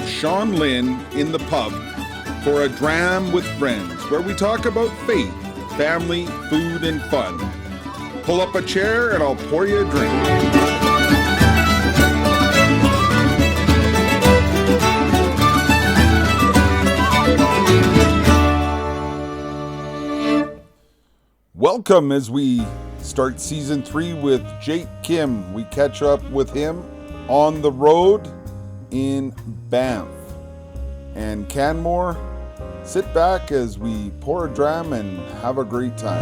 Sean Lynn in the pub for a Dram with friends, where we talk about faith, family, food, and fun. Pull up a chair and I'll pour you a drink. Welcome as we start season 3 with Jake Khym. We catch up with him on the road in Banff and Canmore. Sit back as we pour a dram and have a great time.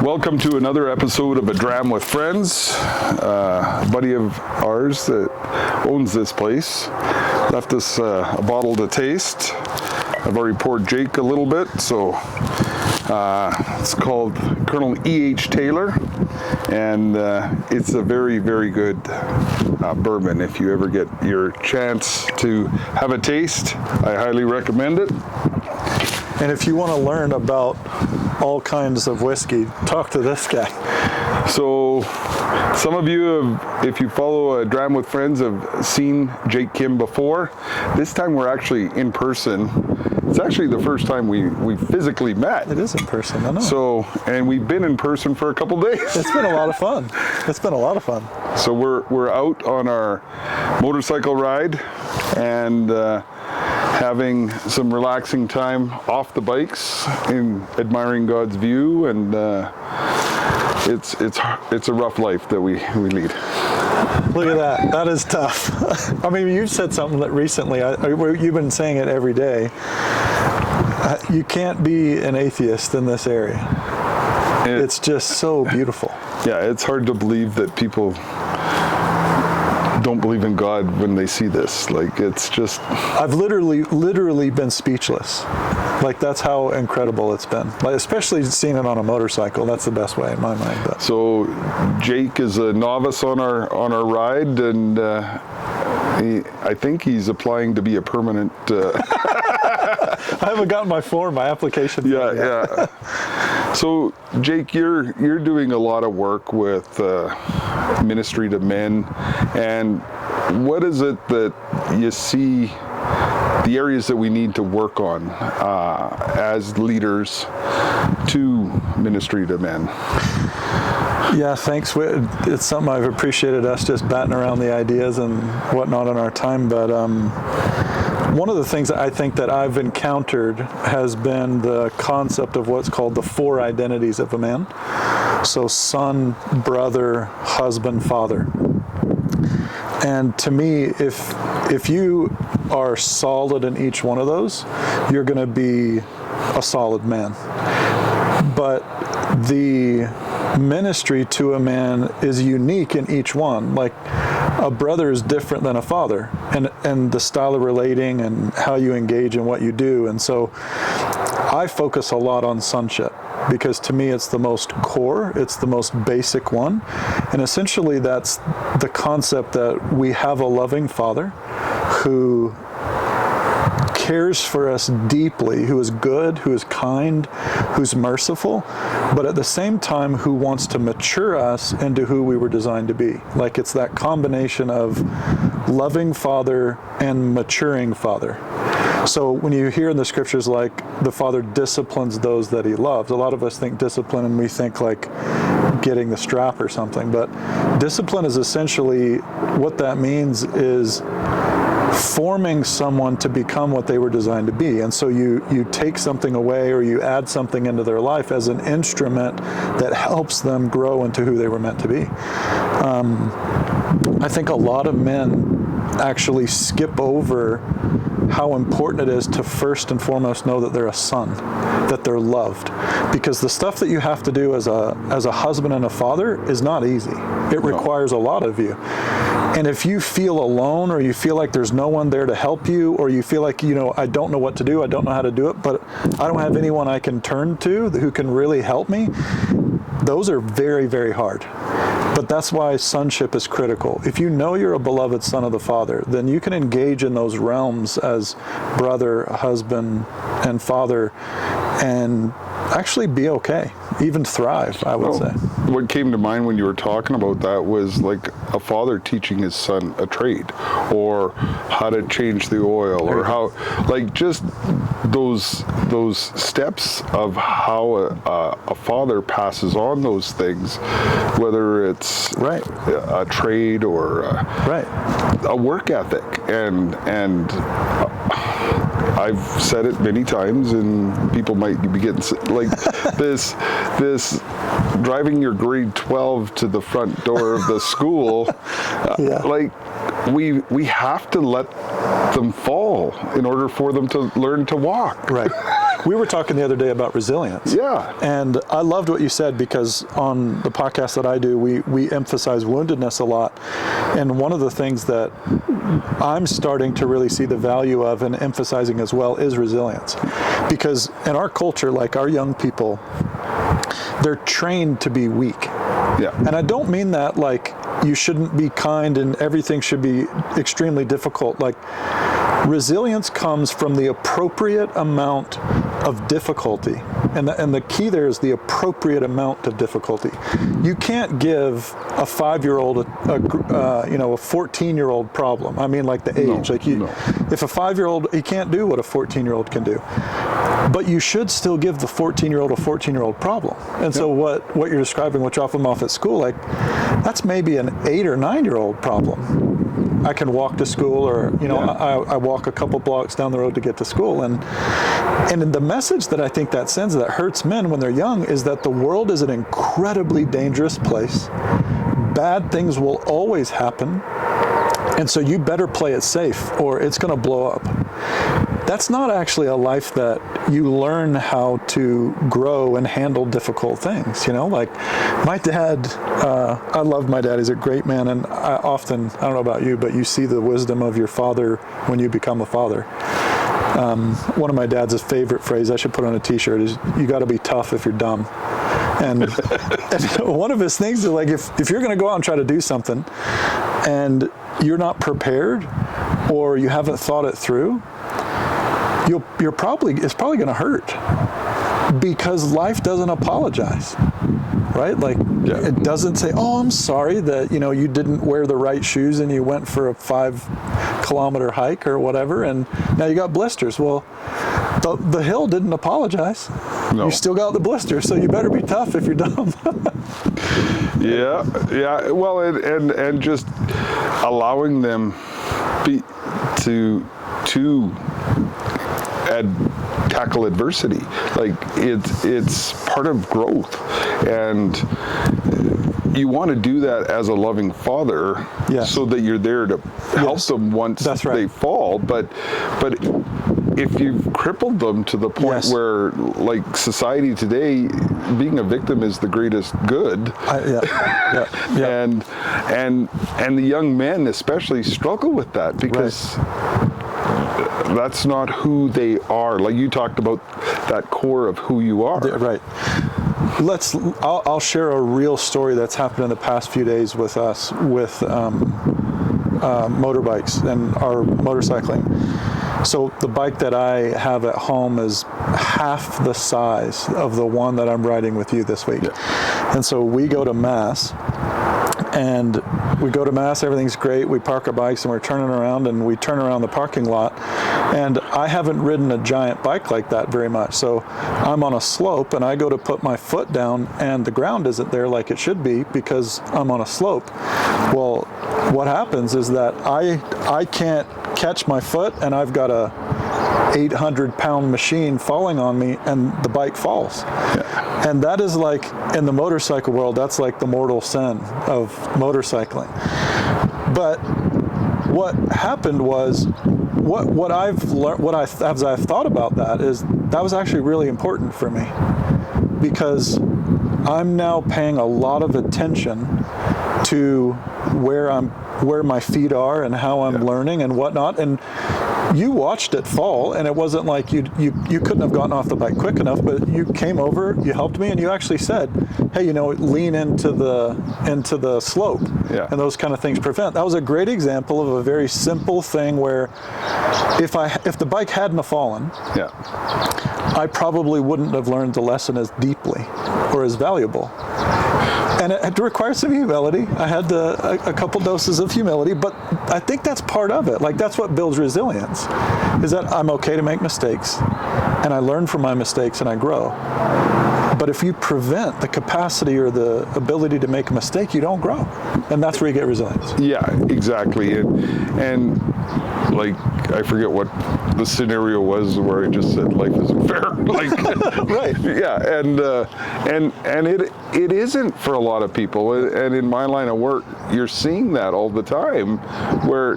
Welcome to another episode of A Dram with Friends. A buddy of ours that owns this place left us a bottle to taste. I've already poured Jake a little bit, so it's called Colonel E.H. Taylor, and it's a very, very good bourbon. If you ever get your chance to have a taste, I highly recommend it. And if you want to learn about all kinds of whiskey, talk to this guy. So, some of you have, if you follow A Dram with Friends, have seen Jake Khym before. This time we're actually in person. It's actually the first time we physically met. It is in person, I know. So, and we've been in person for a couple days. It's been a lot of fun. It's been a lot of fun. So we're out on our motorcycle ride and having some relaxing time off the bikes and admiring God's view, and it's a rough life that we lead. Look at that. That is tough. I mean, you've said something that recently, you've been saying it every day. You can't be an atheist in this area. It's just so beautiful. Yeah, it's hard to believe that people don't believe in God when they see this. Like, it's just... I've literally been speechless. Like, that's how incredible it's been. Like, especially seeing it on a motorcycle. That's the best way in my mind. But. So Jake is a novice on our ride, and I think he's applying to be a permanent... I haven't gotten my application. Yeah. So Jake, you're doing a lot of work with ministry to men, and what is it that you see the areas that we need to work on as leaders to ministry to men? Yeah, thanks. It's something I've appreciated, us just batting around the ideas and whatnot in our time, but one of the things that I think that I've encountered has been the concept of what's called the 4 identities of a man. So son, brother, husband, father. And to me, if you are solid in each one of those, you're going to be a solid man. But the ministry to a man is unique in each one. Like, a brother is different than a father, and the style of relating and how you engage in what you do. And so I focus a lot on sonship, because to me it's the most core, it's the most basic one. And essentially that's the concept that we have a loving father who cares for us deeply, who is good, who is kind, who's merciful, but at the same time who wants to mature us into who we were designed to be. Like, it's that combination of loving father and maturing father. So when you hear in the scriptures, like, the father disciplines those that he loves, a lot of us think discipline and we think like getting the strap or something, but discipline is essentially, what that means is forming someone to become what they were designed to be. And so you take something away, or you add something into their life as an instrument that helps them grow into who they were meant to be. I think a lot of men actually skip over how important it is to first and foremost know that they're a son, that they're loved. Because the stuff that you have to do as a husband and a father is not easy. It requires a lot of you. And if you feel alone, or you feel like there's no one there to help you, or you feel like, I don't know what to do, I don't know how to do it, but I don't have anyone I can turn to who can really help me, those are very, very hard. But that's why sonship is critical. If you know you're a beloved son of the Father, then you can engage in those realms as brother, husband, and father, and actually be okay, even thrive, I would say. What came to mind when you were talking about that was like a father teaching his son a trade, or how to change the oil, or how, like, just those steps of how a father passes on those things, whether it's a trade or a work ethic. And I've said it many times, and people might be getting like this driving your grade 12 to the front door of the school. Like, we have to let them fall in order for them to learn to walk. Right. We were talking the other day about resilience. Yeah. And I loved what you said, because on the podcast that I do, we emphasize woundedness a lot. And one of the things that I'm starting to really see the value of and emphasizing as well is resilience. Because in our culture, like, our young people, they're trained to be weak. Yeah. And I don't mean that like you shouldn't be kind and everything should be extremely difficult. Like, resilience comes from the appropriate amount of difficulty. And the key there is the appropriate amount of difficulty. You can't give a 5-year-old a 14-year-old problem. I mean, like the age. If a 5-year-old, he can't do what a 14-year-old can do. But you should still give the 14-year-old a 14-year-old problem. And so what you're describing, what drop them off at school, like, that's maybe an 8 or 9-year-old problem. I can walk to school, or I walk a couple blocks down the road to get to school, and the message that I think that sends, that hurts men when they're young, is that the world is an incredibly dangerous place. Bad things will always happen, and so you better play it safe, or it's going to blow up. That's not actually a life that you learn how to grow and handle difficult things. Like my dad, I love my dad. He's a great man. And I don't know about you, but you see the wisdom of your father when you become a father. One of my dad's favorite phrase, I should put on a t-shirt, is, you got to be tough if you're dumb. And one of his things is, like, if you're going to go out and try to do something and you're not prepared, or you haven't thought it through, it's probably going to hurt, because life doesn't apologize, right? Like, it doesn't say, "Oh, I'm sorry that you didn't wear the right shoes and you went for a 5-kilometer hike or whatever, and now you got blisters." Well, the hill didn't apologize. No. You still got the blisters, so you better be tough if you're dumb. Yeah. Well, and just allowing them to tackle adversity. Like, it's part of growth, and you want to do that as a loving father, so that you're there to help them once they fall. But if you've crippled them to the point where, like, society today, being a victim is the greatest good. And the young men especially struggle with that, because that's not who they are. Like, you talked about that core of who you are. Right. I'll share a real story that's happened in the past few days with us, with motorbikes and our motorcycling. So the bike that I have at home is half the size of the one that I'm riding with you this week. And so we go to Mass, everything's great. We park our bikes and we're turning around, and we turn around the parking lot. And I haven't ridden a giant bike like that very much. So I'm on a slope, and I go to put my foot down, and the ground isn't there like it should be, because I'm on a slope. Well, what happens is that I can't catch my foot, and I've got a 800-pound machine falling on me, and the bike falls. And that is, like, in the motorcycle world, that's like the mortal sin of motorcycling. But what happened was, what I've learned, as I've thought about that, is that was actually really important for me, because I'm now paying a lot of attention to where my feet are and how I'm learning and whatnot. And you watched it fall, and it wasn't like you couldn't have gotten off the bike quick enough, but you came over, you helped me, and you actually said, "Hey, lean into the slope," and those kind of things prevent. That was a great example of a very simple thing where if the bike hadn't have fallen, I probably wouldn't have learned the lesson as deeply or as valuable. And it had to require some humility. I had a couple doses of humility, but I think that's part of it. Like, that's what builds resilience, is that I'm okay to make mistakes, and I learn from my mistakes and I grow. But if you prevent the capacity or the ability to make a mistake, you don't grow. And that's where you get resilience. Yeah, exactly. And like, I forget what the scenario was where I just said life isn't fair. Like, Right. Yeah, and it isn't for a lot of people. And in my line of work, you're seeing that all the time, where,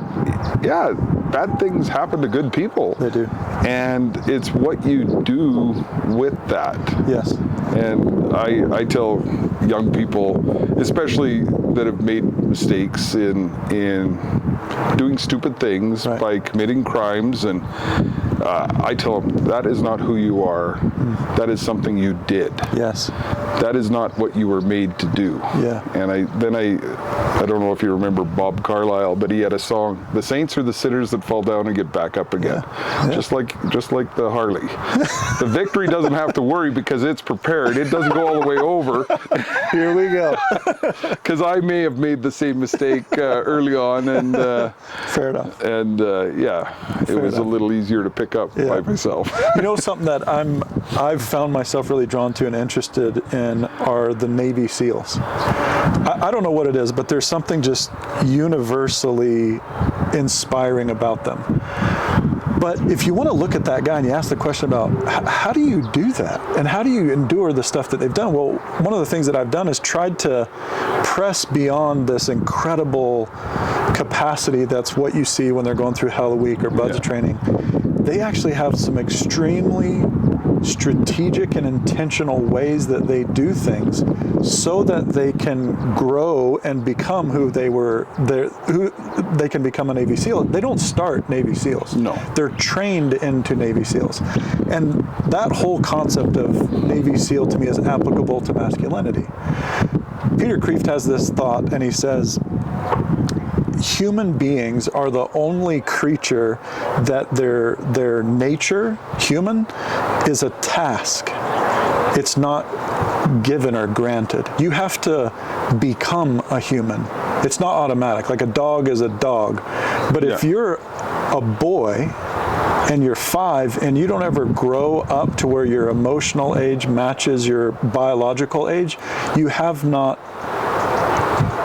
yeah, bad things happen to good people. They do. And it's what you do with that. Yes. And I tell young people, especially that have made mistakes in doing stupid things, right, by committing crimes, and I tell them, that is not who you are. That is something you did. Yes. That is not what you were made to do. Yeah. And I don't know if you remember Bob Carlyle, but he had a song, "The saints are the sinners that fall down and get back up again." Yeah. Yeah. Just like the Harley. The victory doesn't have to worry because it's prepared. It doesn't go all the way over. Here we go. Because I may have made the same mistake early on, and Fair enough. And yeah, it was a little easier to pick up by myself. You know, something that I've found myself really drawn to and interested in are the Navy SEALs. I don't know what it is, but there's something just universally inspiring about them. But if you want to look at that guy and you ask the question about how do you do that, and how do you endure the stuff that they've done? Well, one of the things that I've done is tried to press beyond this incredible capacity that's what you see when they're going through Hell Week or Buds training. They actually have some extremely strategic and intentional ways that they do things so that they can grow and become who they can become a Navy SEAL. They don't start Navy SEAls. No. They're trained into Navy SEAls. And that whole concept of Navy SEAL to me is applicable to masculinity. Peter Kreeft has this thought, and he says, human beings are the only creature that their nature, human, is a task. It's not given or granted. You have to become a human. It's not automatic. Like a dog is a dog. But if you're a boy and you're 5 and you don't ever grow up to where your emotional age matches your biological age, you have not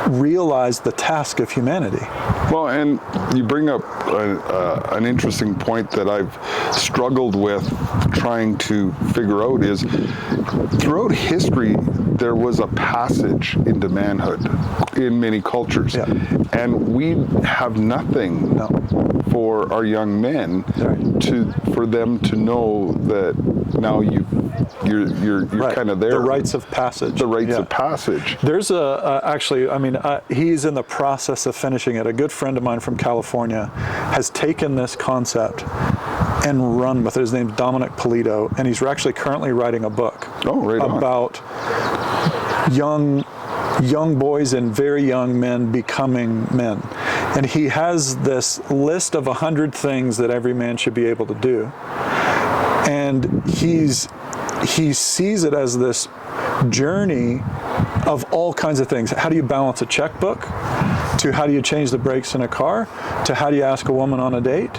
realized the task of humanity. Well, and you bring up an interesting point that I've struggled with trying to figure out is, throughout history, there was a passage into manhood in many cultures. Yeah. And we have nothing for our young men for them to know that now you're kind of there. The rites of passage. The rites of passage. There's actually, he's in the process of finishing it. A good friend of mine from California has taken this concept and run with it. His name's Dominic Polito, and he's actually currently writing a book about young boys and very young men becoming men. And he has this list of 100 things that every man should be able to do. And he sees it as this journey of all kinds of things. How do you balance a checkbook? To how do you change the brakes in a car? To how do you ask a woman on a date?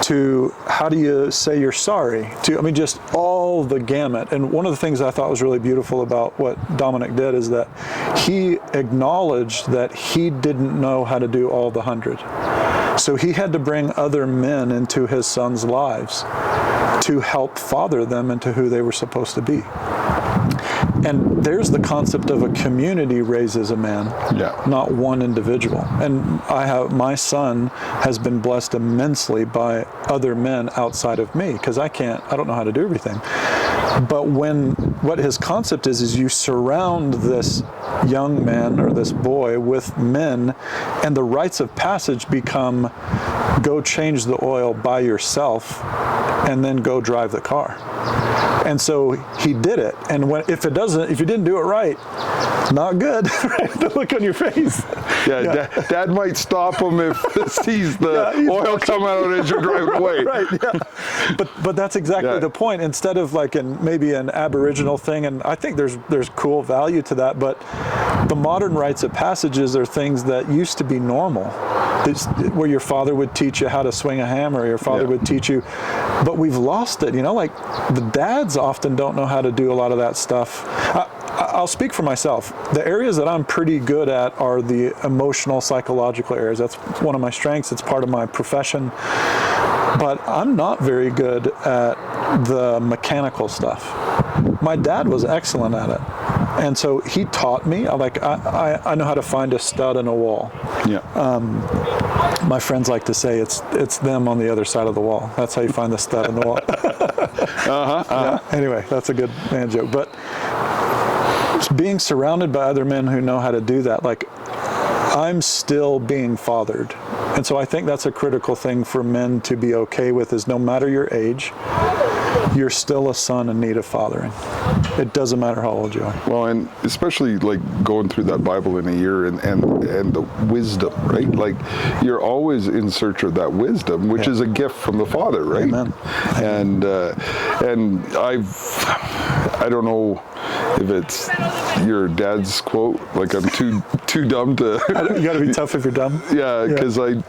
To how do you say you're sorry? To, just all the gamut. And one of the things I thought was really beautiful about what Dominic did is that he acknowledged that he didn't know how to do all the 100. So he had to bring other men into his sons' lives to help father them into who they were supposed to be. And there's the concept of a community raises a man, not one individual. And my son has been blessed immensely by other men outside of me, because I don't know how to do everything. But what his concept is you surround this young man or this boy with men, and the rites of passage become, go change the oil by yourself, and then go drive the car. And so he did it. And if you didn't do it right, not good. Right? The look on your face. Yeah. Dad might stop him if he sees the oil come out as you're driving away. Right, yeah. But that's exactly the point. Instead of like maybe an Aboriginal thing, and I think there's cool value to that, but the modern rites of passages are things that used to be normal. Where your father would teach you how to swing a hammer, your father would teach you, but we've lost it, like the dads often don't know how to do a lot of that stuff. I'll speak for myself. The areas that I'm pretty good at are the emotional, psychological areas. That's one of my strengths. It's part of my profession. But I'm not very good at the mechanical stuff. My dad was excellent at it. And so he taught me, I know how to find a stud in a wall. Yeah. My friends like to say it's them on the other side of the wall. That's how you find the stud in the wall. Yeah, anyway, that's a good man joke. But being surrounded by other men who know how to do that, like I'm still being fathered. And so I think that's a critical thing for men to be okay with, is no matter your age, you're still a son in need of fathering. It doesn't matter how old you are. Well, and especially like going through that Bible in a year and the wisdom, right? Like you're always in search of that wisdom, which is a gift from the Father, right? Amen. And I don't know if it's your dad's quote, like I'm too dumb to. You got to be tough if you're dumb. Yeah, because I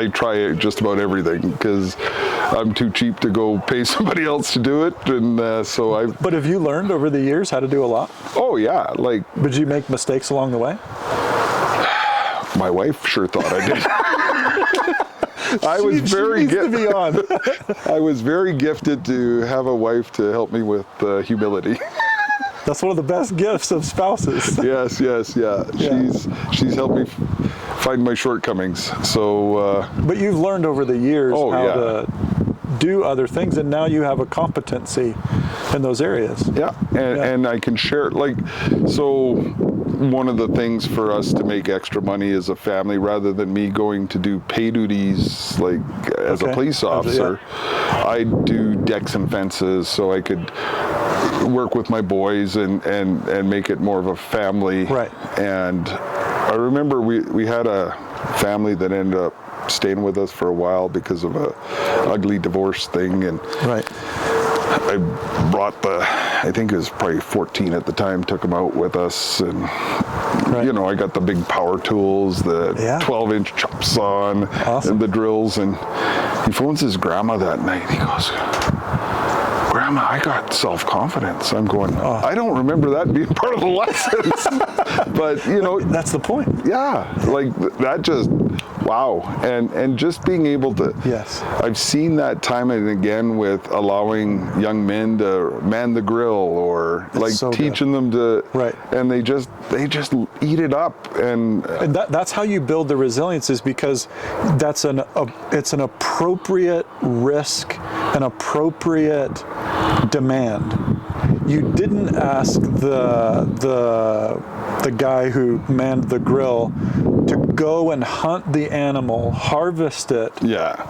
try just about everything because I'm too cheap to go pay somebody else to do it, and so I. But have you learned over the years how to do a lot? Oh yeah, like. Did you make mistakes along the way? My wife sure thought I did. I was very gifted. I was very gifted to have a wife to help me with humility. That's one of the best gifts of spouses. Yes, yeah. She's helped me find my shortcomings. So. But you've learned over the years how to do other things, and now you have a competency in those areas. Yeah, and I can share it. Like, so one of the things for us to make extra money as a family, rather than me going to do pay duties like as a police officer, I do decks and fences so I could work with my boys and make it more of a family. Right. And I remember we had a family that ended up staying with us for a while because of a ugly divorce thing, and I brought I think it was probably 14 at the time, took them out with us, and I got the big power tools, the 12-inch chop saw and the drills, and he phones his grandma that night. He goes, "Grandma, I got self-confidence." I'm going, I don't remember that being part of the lessons. But, that's the point. Yeah, like that just, wow. And just being able to, I've seen that time and again with allowing young men to man the grill, or teaching them to, and they just eat it up. And that's how you build the resilience, is because it's an appropriate risk, an appropriate demand. You didn't ask the guy who manned the grill to go and hunt the animal, harvest it,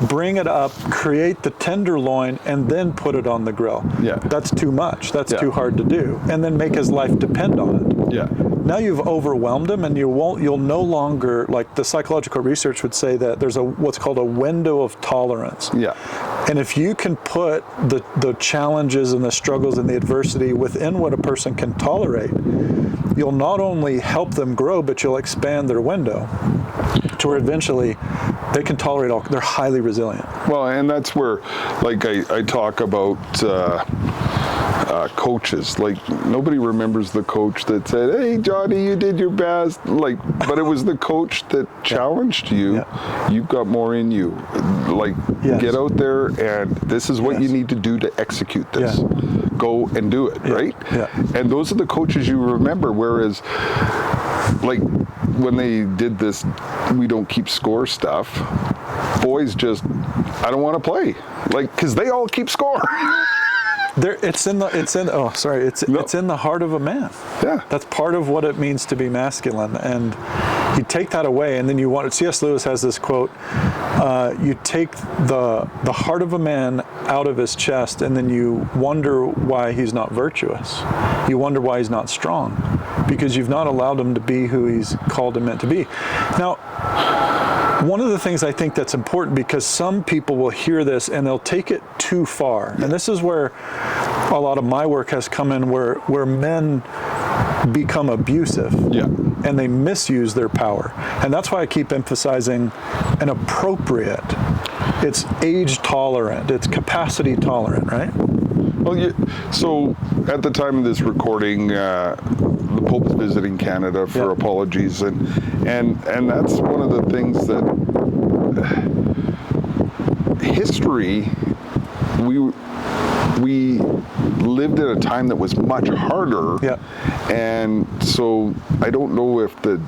bring it up, create the tenderloin, and then put it on the grill. Yeah. That's too much. That's too hard to do. And then make his life depend on it. Yeah. Now you've overwhelmed him, and you'll no longer, like the psychological research would say, that there's what's called a window of tolerance. Yeah. And if you can put the challenges and the struggles and the adversity within what a person can tolerate, you'll not only help them grow, but you'll expand their window to where eventually they can tolerate all. They're highly resilient. Well, and that's where, like I talk about coaches. Like, nobody remembers the coach that said, "Hey, Johnny, you did your best." Like, but it was the coach that challenged you. You've got more in you. Like, get out there, and this is what you need to do to execute this. Go and do it, right? Yeah. And those are the coaches you remember. Whereas, like, when they did this, we don't keep score stuff, boys just, I don't want to play, like, because they all keep score. It's in the heart of a man. Yeah. That's part of what it means to be masculine. And you take that away, and then C.S. Lewis has this quote, you take the heart of a man out of his chest, and then you wonder why he's not virtuous. You wonder why he's not strong. because you've not allowed him to be who he's called and meant to be. Now, one of the things I think that's important, because some people will hear this and they'll take it too far. And this is where a lot of my work has come in, where men become abusive and they misuse their power. And that's why I keep emphasizing an appropriate, it's age tolerant, it's capacity tolerant, right? Well, so at the time of this recording, the Pope's visiting Canada for apologies, and that's one of the things that history, we lived at a time that was much harder, and so I don't know if the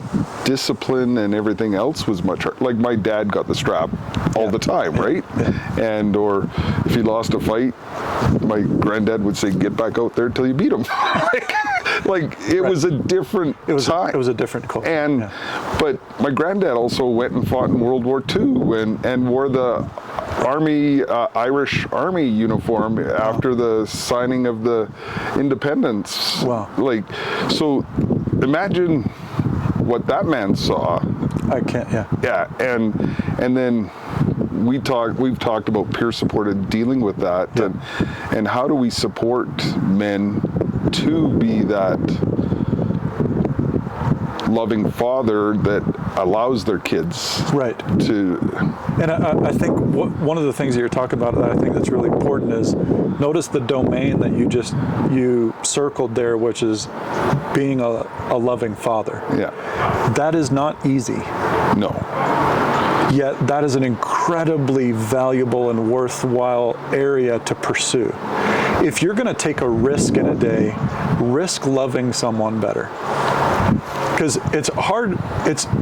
discipline and everything else was much harder. Like my dad got the strap all the time, right? And or if he lost a fight, my granddad would say, "Get back out there till you beat him." Like it was a different time. It was a different culture. And but my granddad also went and fought in World War II and wore the Army Irish Army uniform after the signing of the independence. Wow. Like, so imagine what that man saw. I can't. Yeah, and then we've talked about peer support and dealing with that, and how do we support men to be that loving father that allows their kids to. And I think one of the things that you're talking about that I think that's really important is notice the domain that you circled there, which is being a loving father. Yeah. That is not easy. No. Yet that is an incredibly valuable and worthwhile area to pursue. If you're going to take a risk in a day, risk loving someone better. Because it's hard,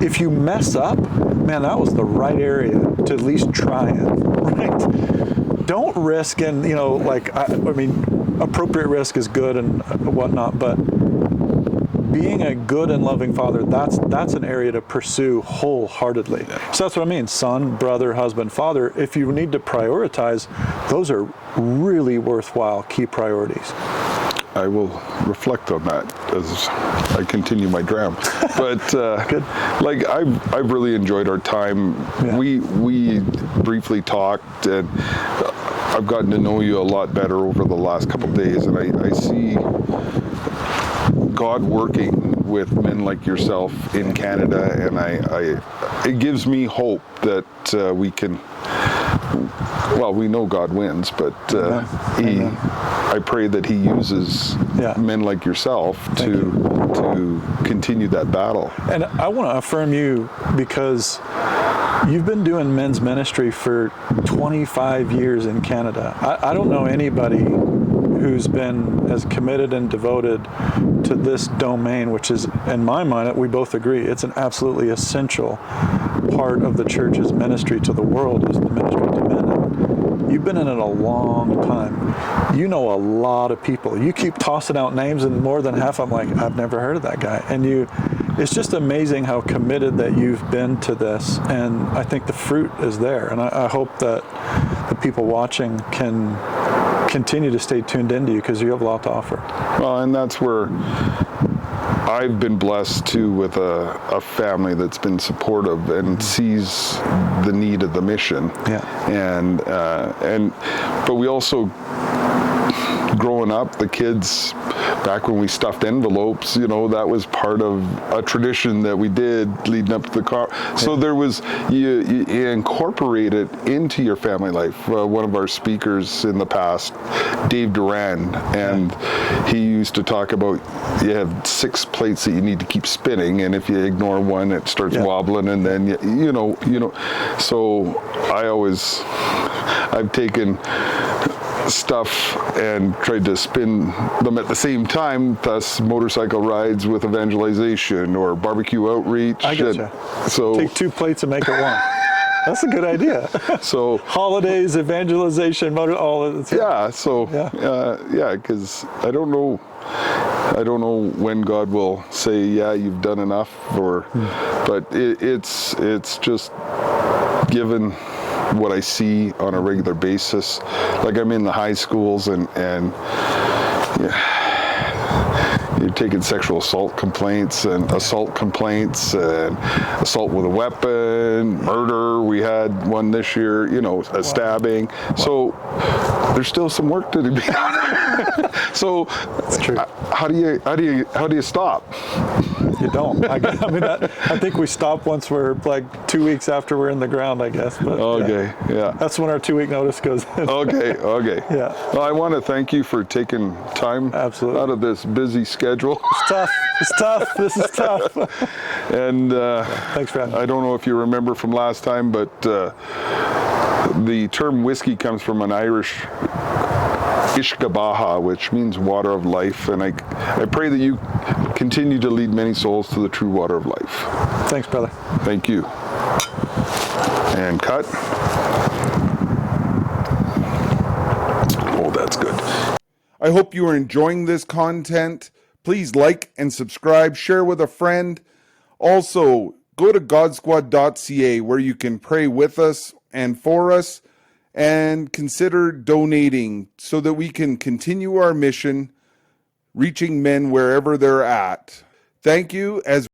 if you mess up, man, that was the right area to at least try it, right? Don't risk, and I mean, appropriate risk is good and whatnot, but being a good and loving father, that's an area to pursue wholeheartedly. So that's what I mean, son, brother, husband, father. If you need to prioritize, those are really worthwhile key priorities. I will reflect on that as I continue my dram. But Good. Like I've really enjoyed our time. Yeah. We briefly talked, and I've gotten to know you a lot better over the last couple of days, and I see God working with men like yourself in Canada, and it gives me hope that we can. Well, we know God wins, but I pray that He uses men like yourself to continue that battle. And I want to affirm you because you've been doing men's ministry for 25 years in Canada. I don't know anybody who's been as committed and devoted to this domain, which is, in my mind, we both agree, it's an absolutely essential part of the church's ministry to the world, is the ministry to men. And you've been in it a long time. You know a lot of people. You keep tossing out names, and more than half I'm like, I've never heard of that guy. And it's just amazing how committed that you've been to this, and I think the fruit is there. And I hope that the people watching can continue to stay tuned into you, because you have a lot to offer. Well, and that's where I've been blessed too, with a family that's been supportive and sees the need of the mission. But we also, growing up, the kids, back when we stuffed envelopes, that was part of a tradition that we did leading up to the car. So there was, you incorporate it into your family life. One of our speakers in the past, Dave Dram, and he used to talk about, you have 6 plates that you need to keep spinning, and if you ignore one, it starts wobbling, and then so I've taken stuff and tried to spin them at the same time, thus motorcycle rides with evangelization or barbecue outreach. I getcha. So take 2 plates and make it one. That's a good idea. So holidays, evangelization, all of it. Yeah. So because I don't know when God will say, you've done enough, but it's just given what I see on a regular basis. Like, I'm in the high schools, and you're taking sexual assault complaints and assault with a weapon, murder. We had one this year, you know, a stabbing. So there's still some work to be done. So That's true. how do you stop? You don't. I mean, I think we stop once we're like 2 weeks after we're in the ground, I guess. But Okay, yeah. That's when our 2-week notice goes in. Okay. Yeah. Well, I want to thank you for taking time Absolutely. out of this busy schedule. It's tough. It's tough. This is tough. And Thanks for having me. I don't know if you remember from last time, but the term whiskey comes from an Irish Ishkabaha, which means water of life. And I pray that you continue to lead many souls to the true water of life. Thanks, brother. Thank you. And cut. Oh, that's good. I hope you are enjoying this content. Please like and subscribe, share with a friend. Also, go to GodSquad.ca where you can pray with us and for us, and consider donating so that we can continue our mission, reaching men wherever they're at. Thank you. As